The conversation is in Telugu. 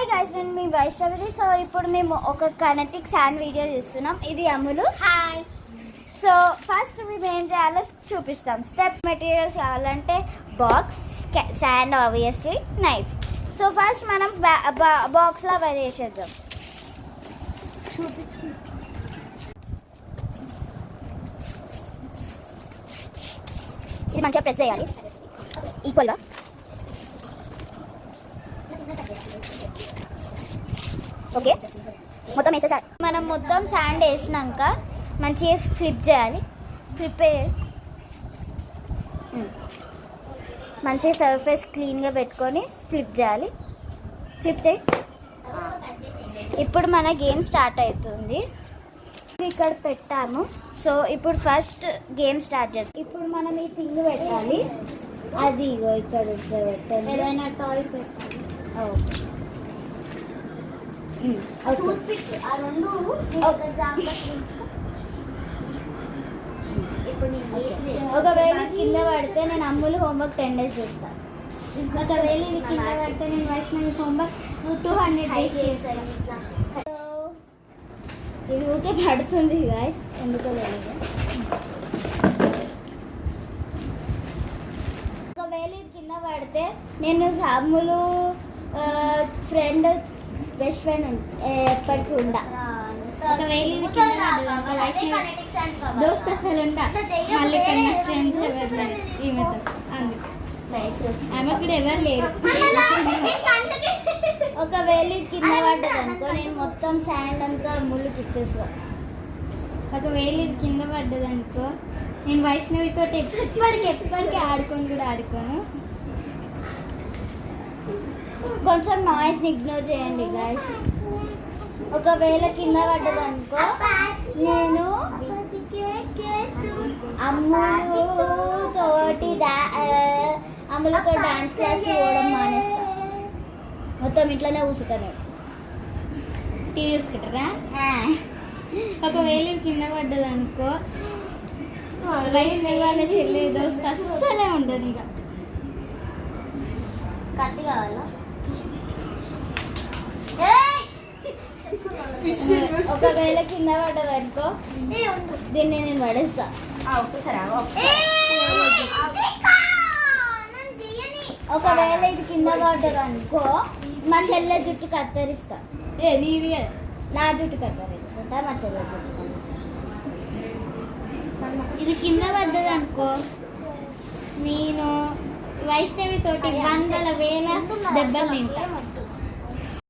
హాయ్ గైస్, నేను మీ వైష్ణవి. సో ఇప్పుడు మేము ఒక కనెక్టిక్ శాండ్ వీడియో తీస్తున్నాం. ఇది అమ్ములు. హాయ్. సో ఫస్ట్ మేము ఏం చేయాలో చూపిస్తాం. స్టెప్ మెటీరియల్స్ కావాలంటే box, sand, obviously knife. So first మనం బాక్స్లో వేసేద్దాం. ఇది మంచిగా ప్రెస్ చేయాలి ఈక్వల్గా. ఓకే, మొత్తం వేసేసారి మనం మొత్తం శాండ్ వేసినాక మంచిగా ఫ్లిప్ చేయాలి. ఫ్లిప్ మంచిగా సర్ఫేస్ క్లీన్గా పెట్టుకొని ఫ్లిప్ చేయాలి. ఫ్లిప్ చేయి. ఇప్పుడు మన గేమ్ స్టార్ట్ అవుతుంది. ఇక్కడ పెట్టాము. సో ఇప్పుడు ఫస్ట్ గేమ్ స్టార్ట్ చేద్దాం. ఇప్పుడు మనం ఈ థింగ్ పెట్టాలి. అది ఇక్కడ పెట్టాలి. ఏదైనా టాయ్ పెట్టాలి. ఒకవేళ కింద పడితే నేను అమ్ములు హోంవర్క్ 10 days చేస్తాను. ఒకవేళ ఇది కింద పడితే నేను వైష్ణవి హోంవర్క్ 200 days చేస్తాను. ఇది ఊకే పడుతుంది గాయస్, ఎందుకో లేదు. ఒకవేళ ఇది కింద పడితే నేను అమ్ములు ఫ్రెండ్, బెస్ట్ ఫ్రెండ్ ఎప్పటికీ ఉండా. ఒకవేళ ఇది కింద పడ్డదనుకో వైష్ణవి దోస్త్ అసలు ఉండా. మళ్ళీ కన్నా ఫ్రెండ్స్ ఎవరు లేరు ఈమెతో. అందుకు ఆమె కూడా ఎవరు లేరు. ఒకవేళ కింద పడ్డదనుకో నేను మొత్తం శాండ్ అంతా ముళ్ళుకి ఇచ్చేస్తాను. ఒకవేళ ఇది కింద పడ్డదనుకో నేను వైష్ణవితో ఎప్పటికీ ఆడుకొని కూడా ఆడుకోను. కొంచెం నాయిస్ ఇగ్నోర్ చేయండి గాయస్. ఒకవేళ కింద పడ్డదనుకో నేను అమ్ములతో డాన్స్ క్లాస్ పోవడం మానేస్తాను. మొత్తం ఇంట్లోనే కూర్చుంటాను. టీవీ చూసుకుంటారా? ఒకవేళ ఇది కింద పడ్డదనుకో వైష్ణవి వాళ్ళ చెల్లి దోస్త్ అస్సలే ఉండదు. ఇక కత్తి కావాలా? ఒకవేళ కింద పడ్డదనుకో దీన్ని నేను పడేస్తా. ఒకవేళ ఇది కింద పడ్డదనుకో మా చెల్లె జుట్టు కత్తరిస్తా. నీది నా జుట్టు కత్తరిస్తా, మా చెల్లె జుట్టు. ఇది కింద పడ్డదనుకో నేను వైష్ణవి తోటి 100,000 దెబ్బలు తింటా.